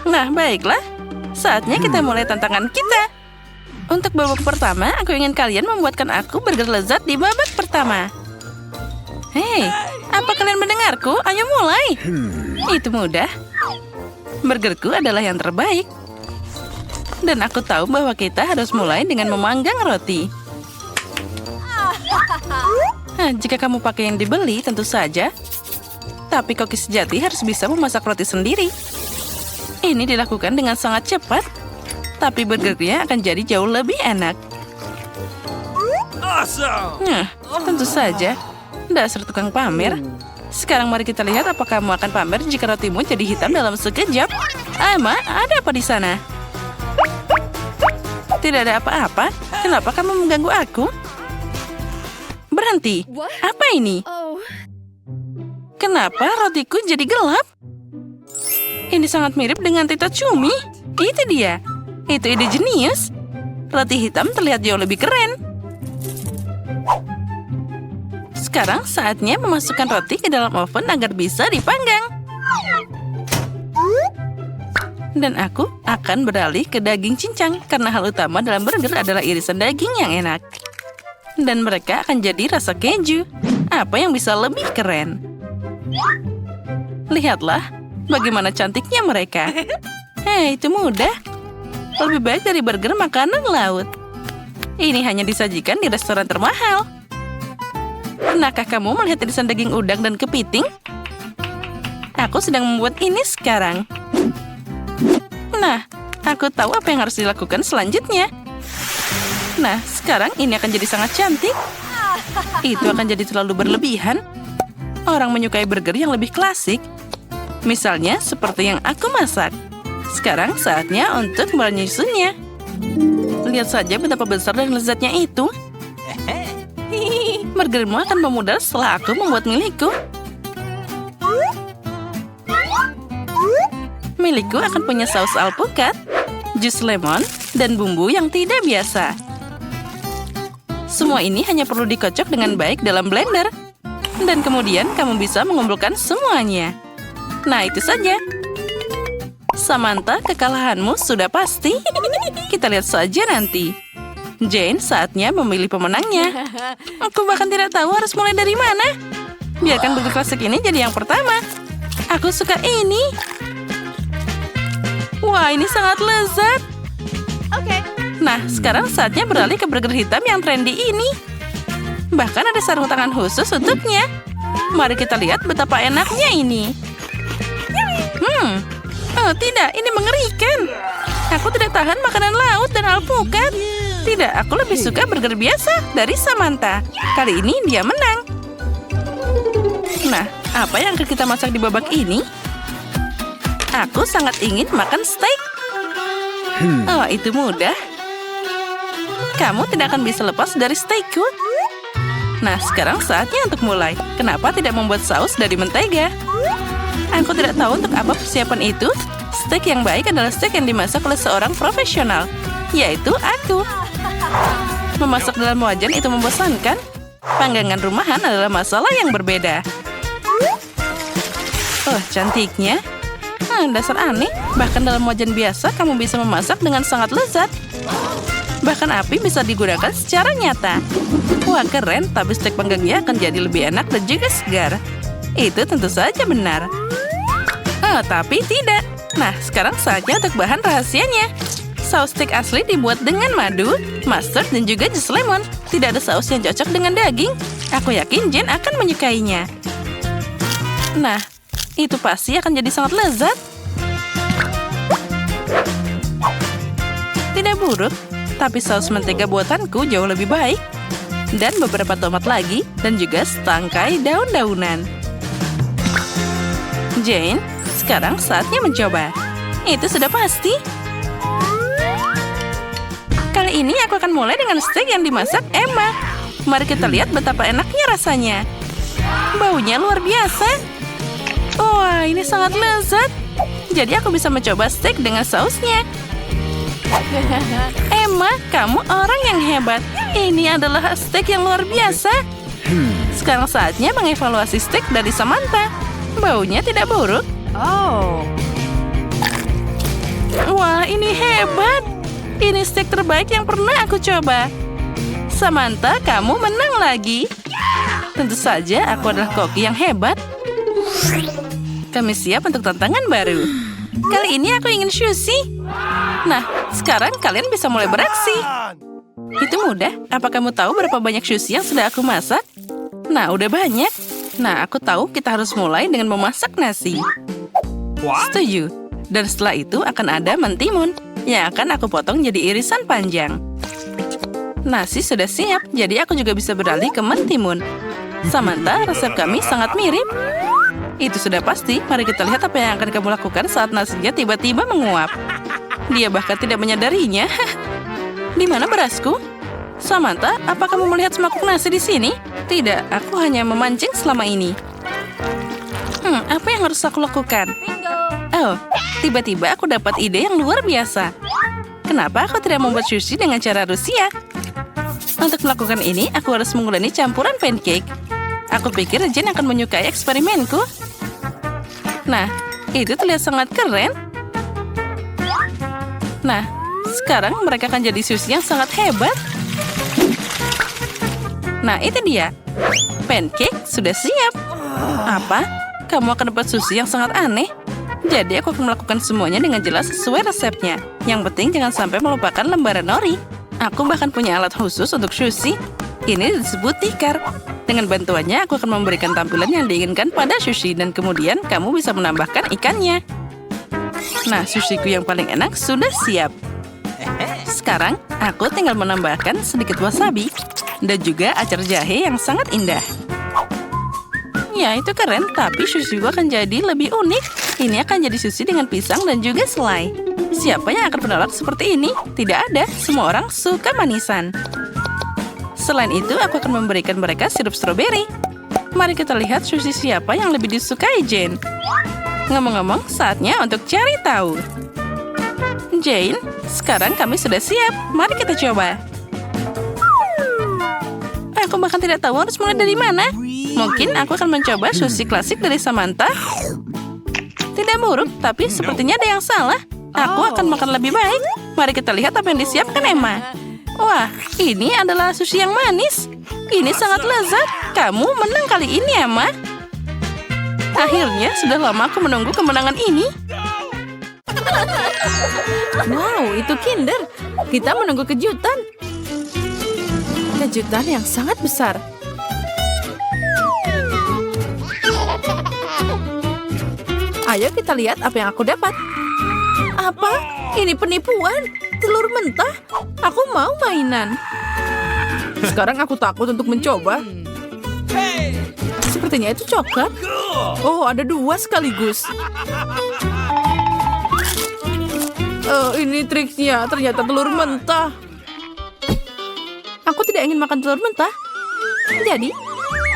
Nah, baiklah. Saatnya kita mulai tantangan kita. Untuk babak pertama, aku ingin kalian membuatkan aku burger lezat di babak pertama. Hei, apa kalian mendengarku? Ayo mulai. Itu mudah. Burgerku adalah yang terbaik. Dan aku tahu bahwa kita harus mulai dengan memanggang roti. Jika kamu pakai yang dibeli, tentu saja. Tapi koki sejati harus bisa memasak roti sendiri. Ini dilakukan dengan sangat cepat. Tapi burgernya akan jadi jauh lebih enak. Tentu saja. Dasar tukang pamer. Sekarang mari kita lihat apakah kamu akan pamer jika rotimu jadi hitam dalam sekejap. Emma, ada apa di sana? Tidak ada apa-apa. Kenapa kamu mengganggu aku? Berhenti. Apa ini? Kenapa rotiku jadi gelap? Ini sangat mirip dengan Tita Cumi. Itu dia. Itu ide jenius. Roti hitam terlihat jauh lebih keren. Sekarang saatnya memasukkan roti ke dalam oven agar bisa dipanggang. Dan aku akan beralih ke daging cincang karena hal utama dalam burger adalah irisan daging yang enak. Dan mereka akan jadi rasa keju. Apa yang bisa lebih keren? Lihatlah bagaimana cantiknya mereka. Hei, itu mudah. Lebih baik dari burger makanan laut. Ini hanya disajikan di restoran termahal. Pernahkah kamu melihat irisan daging udang dan kepiting? Aku sedang membuat ini sekarang. Nah, aku tahu apa yang harus dilakukan selanjutnya. Nah, sekarang ini akan jadi sangat cantik. Itu akan jadi terlalu berlebihan. Orang menyukai burger yang lebih klasik. Misalnya seperti yang aku masak. Sekarang saatnya untuk menyusunnya. Lihat saja betapa besar dan lezatnya itu. Burgermu akan memudar setelah aku membuat milikku. Milikku akan punya saus alpukat, jus lemon, dan bumbu yang tidak biasa. Semua ini hanya perlu dikocok dengan baik dalam blender. Dan kemudian kamu bisa mengumpulkan semuanya. Nah, itu saja. Samantha, kekalahanmu sudah pasti. Kita lihat saja nanti. Jane, saatnya memilih pemenangnya. Aku bahkan tidak tahu harus mulai dari mana. Biarkan burger klasik ini jadi yang pertama. Aku suka ini. Wah, ini sangat lezat. Nah, sekarang saatnya beralih ke burger hitam yang trendy ini. Bahkan ada sarung tangan khusus untuknya. Mari kita lihat betapa enaknya ini. Oh tidak, ini mengerikan. Aku tidak tahan makanan laut dan alpukat. Tidak, aku lebih suka burger biasa dari Samantha. Kali ini dia menang. Nah, apa yang akan kita masak di babak ini? Aku sangat ingin makan steak. Oh, itu mudah. Kamu tidak akan bisa lepas dari steakku. Nah, sekarang saatnya untuk mulai. Kenapa tidak membuat saus dari mentega? Aku tidak tahu untuk apa persiapan itu. Steak yang baik adalah steak yang dimasak oleh seorang profesional, yaitu aku. Memasak dalam wajan itu membosankan. Panggangan rumahan adalah masalah yang berbeda. Oh, cantiknya. Dasar aneh. Bahkan dalam wajan biasa, kamu bisa memasak dengan sangat lezat. Bahkan api bisa digunakan secara nyata. Wah, keren. Tapi steak panggangnya akan jadi lebih enak dan juga segar. Itu tentu saja benar. Oh, tapi tidak. Nah, sekarang saatnya untuk bahan rahasianya. Saus steak asli dibuat dengan madu, mustard, dan juga jus lemon. Tidak ada saus yang cocok dengan daging. Aku yakin Jane akan menyukainya. Nah, itu pasti akan jadi sangat lezat. Tidak buruk, tapi saus mentega buatanku jauh lebih baik. Dan beberapa tomat lagi, dan juga setangkai daun-daunan. Jane, sekarang saatnya mencoba. Itu sudah pasti. Kali ini aku akan mulai dengan steak yang dimasak Emma. Mari kita lihat betapa enaknya rasanya. Baunya luar biasa. Wah, ini sangat lezat. Jadi aku bisa mencoba steak dengan sausnya. Emma, kamu orang yang hebat. Ini adalah steak yang luar biasa. Sekarang saatnya mengevaluasi steak dari Samantha. Baunya tidak buruk. Wah, ini hebat. Ini steak terbaik yang pernah aku coba. Samantha, kamu menang lagi. Tentu saja aku adalah koki yang hebat. Kami siap untuk tantangan baru. Kali ini aku ingin sushi. Nah, sekarang kalian bisa mulai beraksi. Itu mudah. Apa kamu tahu berapa banyak sushi yang sudah aku masak? Nah, udah banyak. Nah, aku tahu kita harus mulai dengan memasak nasi. Setuju. Dan setelah itu akan ada mentimun yang akan aku potong jadi irisan panjang. Nasi sudah siap, jadi aku juga bisa beralih ke mentimun. Samantha, resep kami sangat mirip. Itu sudah pasti. Mari kita lihat apa yang akan kamu lakukan saat nasinya tiba-tiba menguap. Dia bahkan tidak menyadarinya. Di mana berasku? Samantha, apa kamu melihat semangkuk nasi di sini? Tidak, aku hanya memancing selama ini. Apa yang harus aku lakukan? Oh, tiba-tiba aku dapat ide yang luar biasa. Kenapa aku tidak membuat sushi dengan cara Rusia? Untuk melakukan ini, aku harus menguleni campuran pancake. Aku pikir Jen akan menyukai eksperimenku. Nah, itu terlihat sangat keren. Nah, sekarang mereka akan jadi sushi yang sangat hebat. Nah, itu dia. Pancake sudah siap. Apa? Kamu akan dapat sushi yang sangat aneh. Jadi aku akan melakukan semuanya dengan jelas sesuai resepnya. Yang penting jangan sampai melupakan lembaran nori. Aku bahkan punya alat khusus untuk sushi. Ini disebut tikar. Dengan bantuannya, aku akan memberikan tampilan yang diinginkan pada sushi. Dan kemudian, kamu bisa menambahkan ikannya. Nah, sushiku yang paling enak sudah siap. Sekarang, aku tinggal menambahkan sedikit wasabi. Dan juga acar jahe yang sangat indah. Ya, itu keren. Tapi sushiku akan jadi lebih unik. Ini akan jadi sushi dengan pisang dan juga selai. Siapa yang akan menolak seperti ini? Tidak ada. Semua orang suka manisan. Selain itu, aku akan memberikan mereka sirup stroberi. Mari kita lihat sushi siapa yang lebih disukai Jane. Ngomong-ngomong, saatnya untuk cari tahu. Jane, sekarang kami sudah siap. Mari kita coba. Aku bahkan tidak tahu harus mulai dari mana. Mungkin aku akan mencoba sushi klasik dari Samantha. Tidak buruk, tapi sepertinya ada yang salah. Aku akan makan lebih baik. Mari kita lihat apa yang disiapkan Emma. Wah, ini adalah sushi yang manis. Ini sangat lezat. Kamu menang kali ini, Emma. Akhirnya, sudah lama aku menunggu kemenangan ini. Wow, itu Kinder. Kita menunggu kejutan. Kejutan yang sangat besar. Ayo kita lihat apa yang aku dapat. Apa? Ini penipuan. Telur mentah. Aku mau mainan. Sekarang aku takut untuk mencoba. Sepertinya itu coklat. Oh, ada 2 sekaligus. Ini triknya. Ternyata telur mentah. Aku tidak ingin makan telur mentah. Jadi,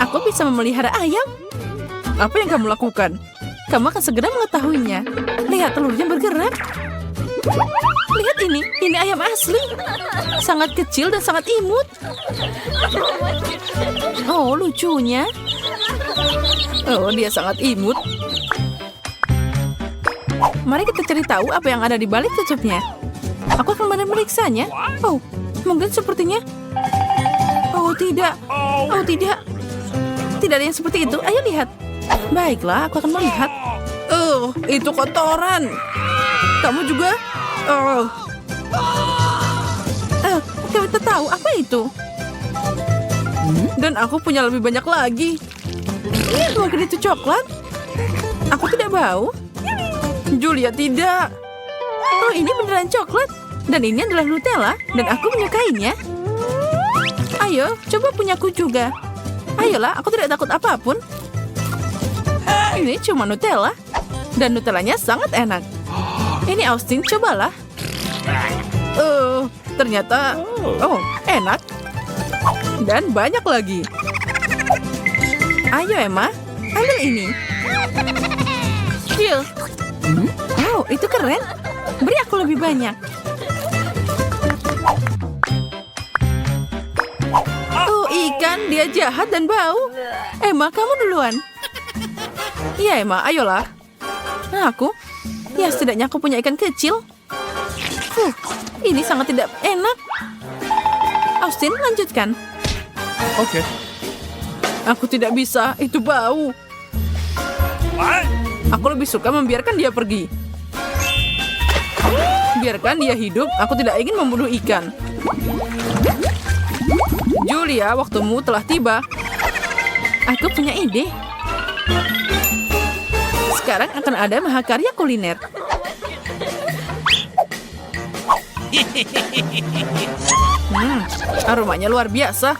aku bisa memelihara ayam. Apa yang kamu lakukan? Kamu akan segera mengetahuinya. Lihat telurnya bergerak. Lihat ini ayam asli. Sangat kecil dan sangat imut. Oh, lucunya. Oh, dia sangat imut. Mari kita cari tahu apa yang ada di balik tutupnya. Aku akan memeriksanya. Oh, mungkin sepertinya. Oh, tidak. Oh, tidak. Tidak ada yang seperti itu. Ayo lihat. Baiklah, aku akan melihat. Oh, itu kotoran. Kamu juga? Oh. Kamu tahu apa itu? Dan aku punya lebih banyak lagi. Mungkin itu coklat? Aku tidak bau. Julia tidak. Oh, ini beneran coklat. Dan ini adalah Nutella. Dan aku menyukainya. Ayo, coba punyaku juga. Ayolah, aku tidak takut apapun. Ini cuma Nutella. Dan Nutellanya sangat enak. Ini Austin, cobalah. Ternyata, enak. Dan banyak lagi. Ayo, Emma. Ambil ini. Chill. Oh, itu keren. Beri aku lebih banyak. Oh, ikan. Dia jahat dan bau. Emma, kamu duluan. Iya, Emma. Ayolah. Nah, aku. Ya, setidaknya aku punya ikan kecil. Ini sangat tidak enak. Austin, lanjutkan. Oke. Aku tidak bisa, itu bau. Aku lebih suka membiarkan dia pergi. Biarkan dia hidup, aku tidak ingin membunuh ikan. Julia, waktumu telah tiba. Aku punya ide. Sekarang akan ada mahakarya kuliner. Aromanya luar biasa.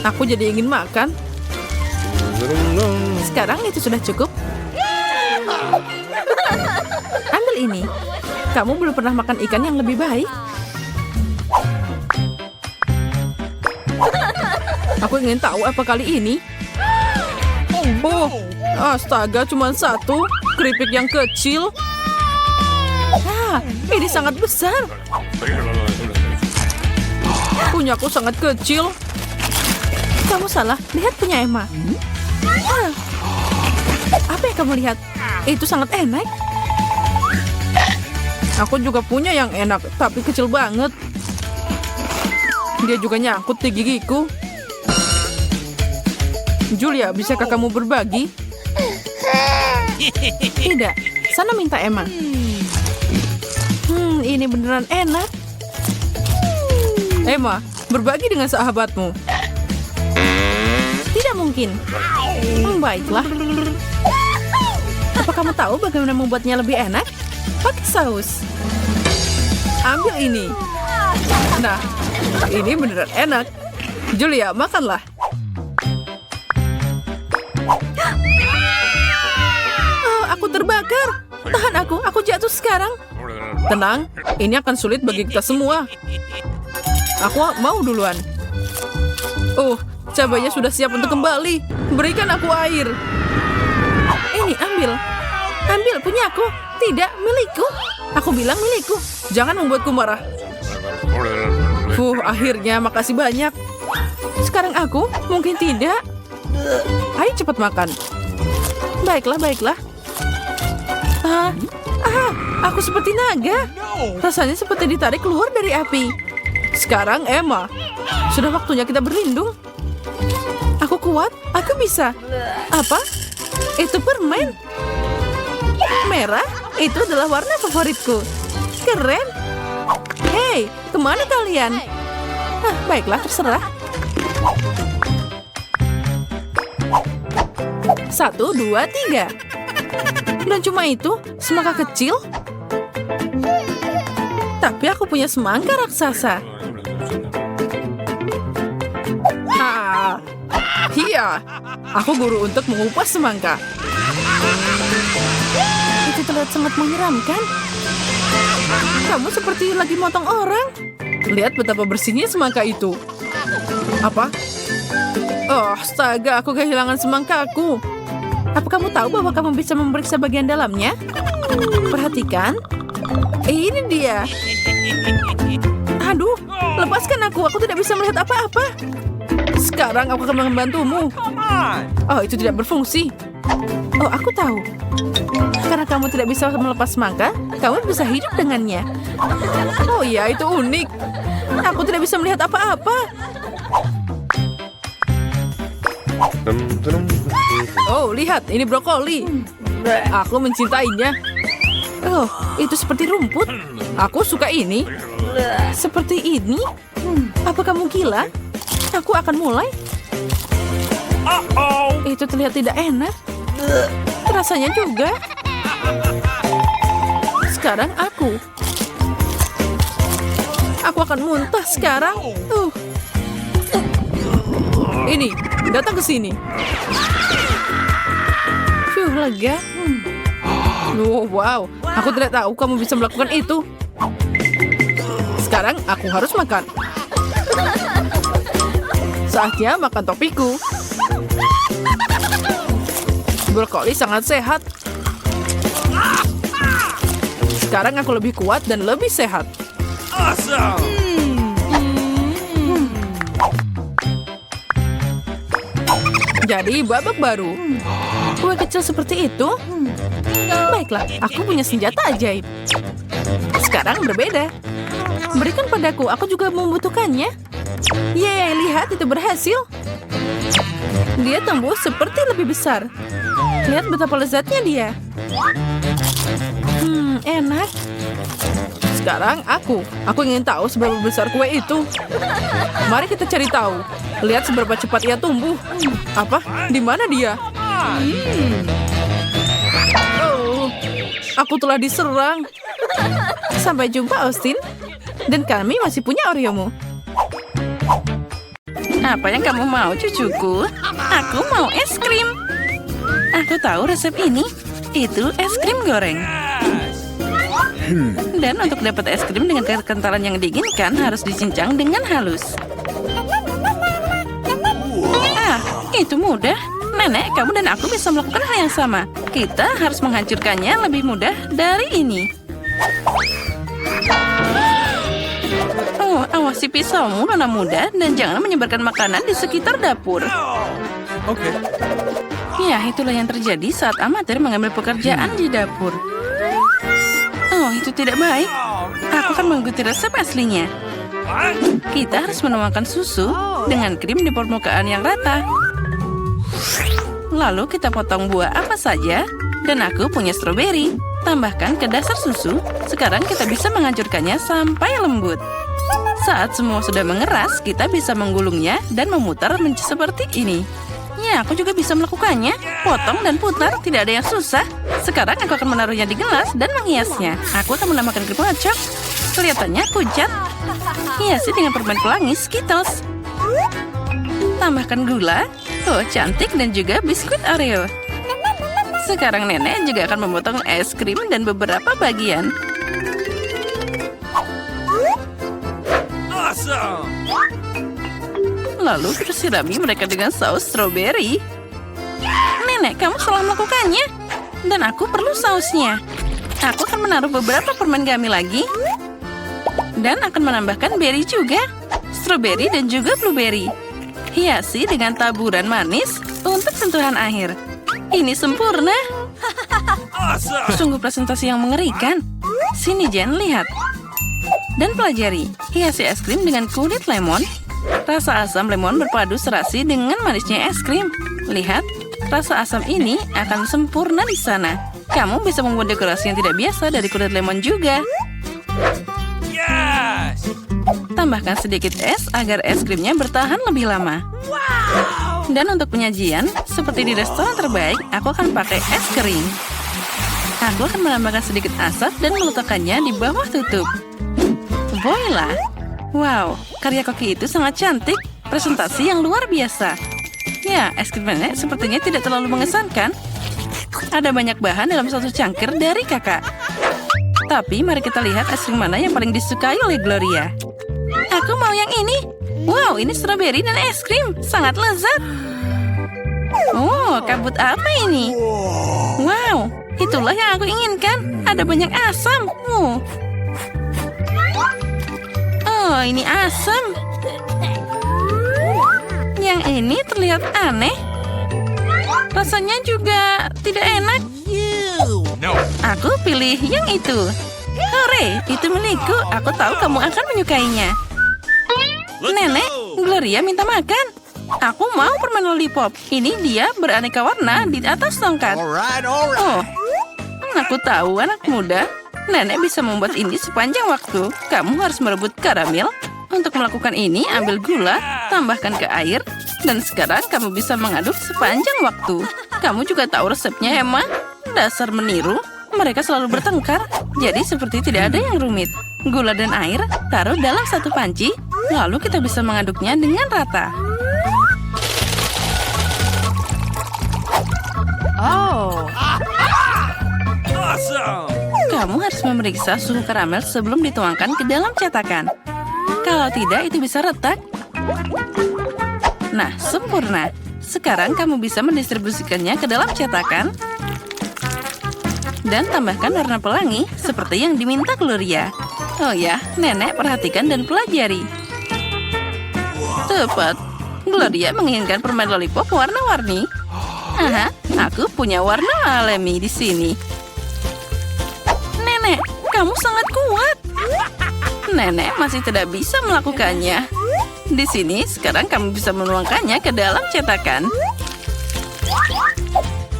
Aku jadi ingin makan. Sekarang itu sudah cukup. Ambil ini. Kamu belum pernah makan ikan yang lebih baik. Aku ingin tahu apa kali ini. Oh, astaga, cuma satu. Keripik yang kecil. Ini sangat besar. Punyaku sangat kecil. Kamu salah, lihat punya Emma. Apa yang kamu lihat? Itu sangat enak. Aku juga punya yang enak, tapi kecil banget. Dia juga nyangkut di gigiku. Julia, bisakah kamu berbagi? Tidak, sana minta Emma. Ini beneran enak. Emma, berbagi dengan sahabatmu. Tidak mungkin. Baiklah. Apa kamu tahu bagaimana membuatnya lebih enak? Pakai saus. Ambil ini. Nah, ini beneran enak. Julia, makanlah. Oh, aku terbakar. Tahan aku jatuh sekarang. Tenang, ini akan sulit bagi kita semua. Aku mau duluan. Oh, cabainya sudah siap untuk kembali. Berikan aku air. Ini, ambil. Ambil, punya aku. Tidak, milikku. Aku bilang milikku. Jangan membuatku marah. Akhirnya, makasih banyak. Sekarang aku, mungkin tidak. Ayo cepat makan. Baiklah, baiklah. Aku seperti naga. Rasanya seperti ditarik keluar dari api. Sekarang Emma. Sudah waktunya kita berlindung. Aku kuat, aku bisa. Apa? Itu permen. Merah, itu adalah warna favoritku. Keren. Hei, kemana kalian? Baiklah, terserah. 1, 2, 3. Dan cuma itu, semangka kecil. Tapi aku punya semangka raksasa. Iya, aku guru untuk mengupas semangka. Itu terlihat sangat menyeramkan. Kamu seperti lagi motong orang. Lihat betapa bersihnya semangka itu. Apa? Oh, astaga, aku kehilangan semangkaku. Apa kamu tahu bahwa kamu bisa memeriksa bagian dalamnya? Perhatikan. Ini dia. Aduh, lepaskan aku. Aku tidak bisa melihat apa-apa. Sekarang aku akan membantumu. Oh, itu tidak berfungsi. Oh, aku tahu. Karena kamu tidak bisa melepas semangka, kamu bisa hidup dengannya. Oh iya, itu unik. Aku tidak bisa melihat apa-apa. Oh, lihat, ini brokoli. Aku mencintainya. Oh, itu seperti rumput. Aku suka ini. Seperti ini? Apa kamu gila? Aku akan mulai. Itu terlihat tidak enak. Rasanya juga. Sekarang aku. Aku akan muntah sekarang. Ini, datang ke sini. Lega. Oh, wow, aku tidak tahu kamu bisa melakukan itu. Sekarang aku harus makan. Saatnya makan topiku. Brokoli sangat sehat. Sekarang aku lebih kuat dan lebih sehat. Awesome. Jadi babak baru. Kue kecil seperti itu? Baiklah, aku punya senjata ajaib. Sekarang berbeda. Berikan padaku, aku juga membutuhkannya. Yeay, lihat itu berhasil. Dia tumbuh seperti lebih besar. Lihat betapa lezatnya dia. Enak. Sekarang aku ingin tahu seberapa besar kue itu. Mari kita cari tahu. Lihat seberapa cepat ia tumbuh. Apa? Di mana dia? Oh, aku telah diserang. Sampai jumpa, Austin. Dan kami masih punya Oreomu. Apa yang kamu mau, cucuku? Aku mau es krim. Aku tahu resep ini. Itu es krim goreng. Dan untuk dapat es krim dengan kekentalan yang diinginkan harus dicincang dengan halus. Itu mudah. Nenek, kamu dan aku bisa melakukan hal yang sama. Kita harus menghancurkannya lebih mudah dari ini. Oh, awasi pisaumu, nona muda, dan jangan menyebarkan makanan di sekitar dapur. Oke. Ya, itulah yang terjadi saat amatir mengambil pekerjaan di dapur. Oh, itu tidak baik. Aku akan mengikuti resep aslinya. Kita harus menuangkan susu dengan krim di permukaan yang rata. Lalu kita potong buah apa saja. Dan aku punya stroberi. Tambahkan ke dasar susu. Sekarang kita bisa menghancurkannya sampai lembut. Saat semua sudah mengeras, kita bisa menggulungnya dan memutar seperti ini. Ya, aku juga bisa melakukannya. Potong dan putar, tidak ada yang susah. Sekarang aku akan menaruhnya di gelas dan menghiasnya. Aku akan menambahkan krim kocok. Kelihatannya pucat. Hiasi dengan permen pelangi Skittles. Tambahkan gula. Oh, cantik, dan juga biskuit Oreo. Sekarang nenek juga akan memotong es krim dan beberapa bagian. Awesome. Lalu kita sirami mereka dengan saus stroberi. Nenek, kamu salah melakukannya. Dan aku perlu sausnya. Aku akan menaruh beberapa permen gummy lagi. Dan akan menambahkan berry juga. Stroberi dan juga blueberry. Hiasi dengan taburan manis untuk sentuhan akhir. Ini sempurna. Awesome. Sungguh presentasi yang mengerikan. Sini Jen, lihat. Dan pelajari. Hiasi es krim dengan kulit lemon. Rasa asam lemon berpadu serasi dengan manisnya es krim. Lihat, rasa asam ini akan sempurna di sana. Kamu bisa membuat dekorasi yang tidak biasa dari kulit lemon juga. Yes. Tambahkan sedikit es agar es krimnya bertahan lebih lama. Dan untuk penyajian, seperti di restoran terbaik, aku akan pakai es kering. Aku akan menambahkan sedikit asap dan meletakkannya di bawah tutup. Voila! Wow, karya koki itu sangat cantik. Presentasi yang luar biasa. Ya, es krim nenek sepertinya tidak terlalu mengesankan. Ada banyak bahan dalam satu cangkir dari kakak. Tapi mari kita lihat es krim mana yang paling disukai oleh Gloria. Aku mau yang ini. Wow, ini stroberi dan es krim. Sangat lezat. Oh, kabut apa ini? Wow, itulah yang aku inginkan. Ada banyak asam. Oh, ini asam. Yang ini terlihat aneh. Rasanya juga tidak enak. No. Aku pilih yang itu. Hore, itu milikku. Aku tahu kamu akan menyukainya. Nenek, Gloria minta makan. Aku mau permen lollipop. Ini dia beraneka warna di atas tongkat. Alright. Oh, aku tahu anak muda. Nenek bisa membuat ini sepanjang waktu. Kamu harus merebut karamel. Untuk melakukan ini, ambil gula, tambahkan ke air. Dan sekarang kamu bisa mengaduk sepanjang waktu. Kamu juga tahu resepnya, Emma? Dasar meniru. Mereka selalu bertengkar. Jadi seperti tidak ada yang rumit. Gula dan air taruh dalam satu panci. Lalu kita bisa mengaduknya dengan rata. Oh. Awesome. Kamu harus memeriksa suhu karamel sebelum dituangkan ke dalam cetakan. Kalau tidak, itu bisa retak. Nah, sempurna. Sekarang kamu bisa mendistribusikannya ke dalam cetakan. Dan tambahkan warna pelangi seperti yang diminta Gloria. Oh ya, nenek perhatikan dan pelajari. Tepat. Gloria menginginkan permen lollipop warna-warni. Aha, aku punya warna alami di sini. Kamu sangat kuat. Nenek masih tidak bisa melakukannya. Di sini, sekarang kamu bisa menuangkannya ke dalam cetakan.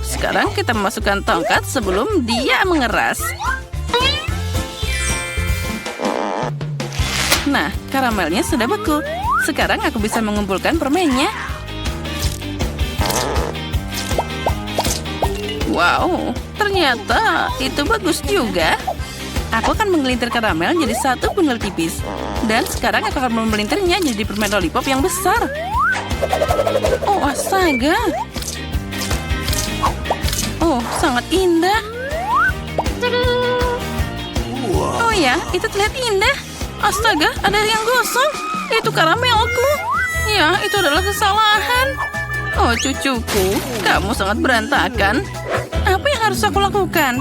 Sekarang kita memasukkan tongkat sebelum dia mengeras. Nah, karamelnya sudah beku. Sekarang aku bisa mengumpulkan permennya. Wow, ternyata itu bagus juga. Aku akan menggelintir karamel jadi satu bundel tipis. Dan sekarang aku akan memelintirnya jadi permen lollipop yang besar. Oh, astaga. Oh, sangat indah. Oh ya, itu terlihat indah. Astaga, ada yang gosong. Itu karamelku. Ya, itu adalah kesalahan. Oh, cucuku, kamu sangat berantakan. Apa yang harus aku lakukan?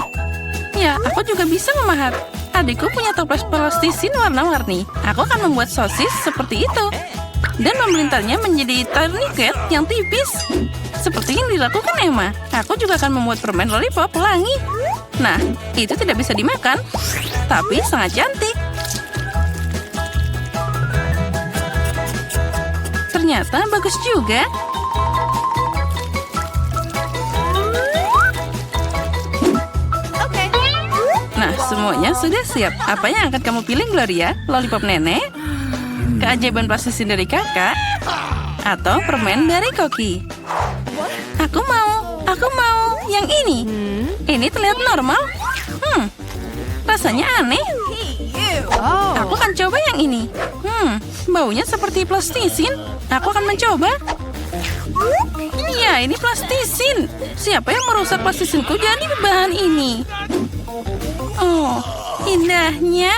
Ya, aku juga bisa memahat. Adikku punya toples plastisin warna-warni. Aku akan membuat sosis seperti itu. Dan memelintahnya menjadi tourniquet yang tipis. Seperti yang dilakukan Emma. Aku juga akan membuat permen lollipop pelangi. Nah, itu tidak bisa dimakan. Tapi sangat cantik. Ternyata bagus juga. Nah, semuanya sudah siap. Apa yang akan kamu pilih, Gloria? Lollipop nenek? Keajaiban plastisin dari kakak? Atau permen dari Koki? Aku mau yang ini. Ini terlihat normal. Rasanya aneh. Aku akan coba yang ini. Baunya seperti plastisin. Aku akan mencoba. Ya, ini plastisin. Siapa yang merusak plastisinku jadi bahan ini? Oh, indahnya.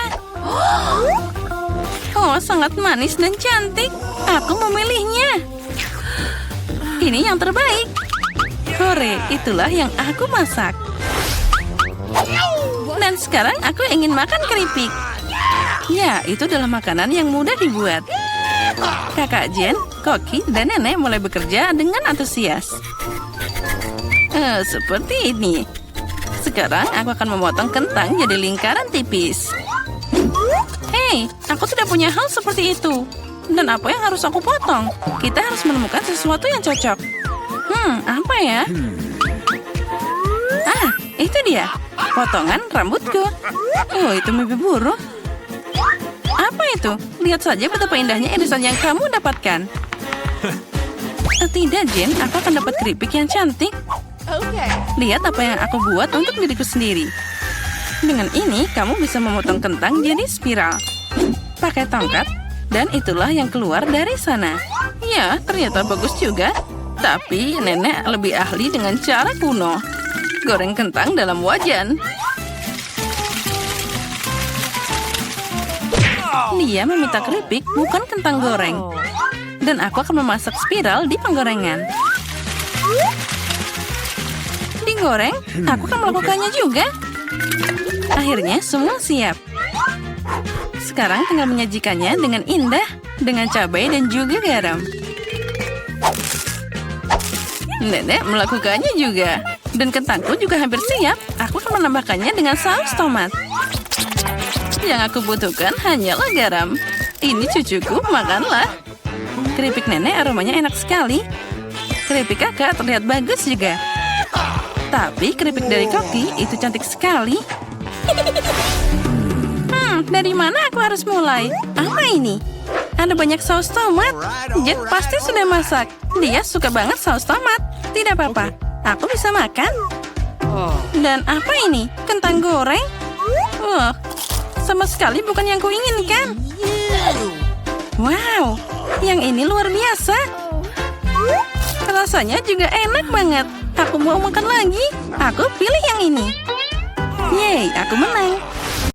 Oh, sangat manis dan cantik. Aku memilihnya. Ini yang terbaik. Hore, itulah yang aku masak. Dan sekarang aku ingin makan keripik. Ya, itu adalah makanan yang mudah dibuat. Kakak Jen, Koki, dan Nenek mulai bekerja dengan antusias. Seperti ini. Sekarang aku akan memotong kentang jadi lingkaran tipis. Hei, aku tidak punya hal seperti itu. Dan apa yang harus aku potong? Kita harus menemukan sesuatu yang cocok. Apa ya? Ah, itu dia. Potongan rambutku. Oh, itu mimpi buruk. Apa itu? Lihat saja betapa indahnya irisan yang kamu dapatkan. Tidak, Jen. Aku akan dapat keripik yang cantik. Lihat apa yang aku buat untuk diriku sendiri. Dengan ini, kamu bisa memotong kentang jadi spiral. Pakai tongkat, dan itulah yang keluar dari sana. Ya, ternyata bagus juga. Tapi nenek lebih ahli dengan cara kuno. Goreng kentang dalam wajan. Dia meminta keripik, bukan kentang goreng. Dan aku akan memasak spiral di penggorengan. Digoreng, aku akan melakukannya juga. Akhirnya semua siap. Sekarang tinggal menyajikannya dengan indah, dengan cabai dan juga garam. Nenek melakukannya juga. Dan kentangku juga hampir siap. Aku akan menambahkannya dengan saus tomat. Yang aku butuhkan hanyalah garam. Ini cucuku, makanlah. Keripik nenek aromanya enak sekali. Keripik kakak terlihat bagus juga. Tapi keripik dari Koki itu cantik sekali. Dari mana aku harus mulai? Apa ini? Ada banyak saus tomat. Jen pasti sudah masak. Dia suka banget saus tomat. Tidak apa-apa, aku bisa makan. Dan apa ini? Kentang goreng? Wah, sama sekali bukan yang kuinginkan. Wow, yang ini luar biasa. Rasanya juga enak banget. Aku mau makan lagi. Aku pilih yang ini. Yeay, aku menang.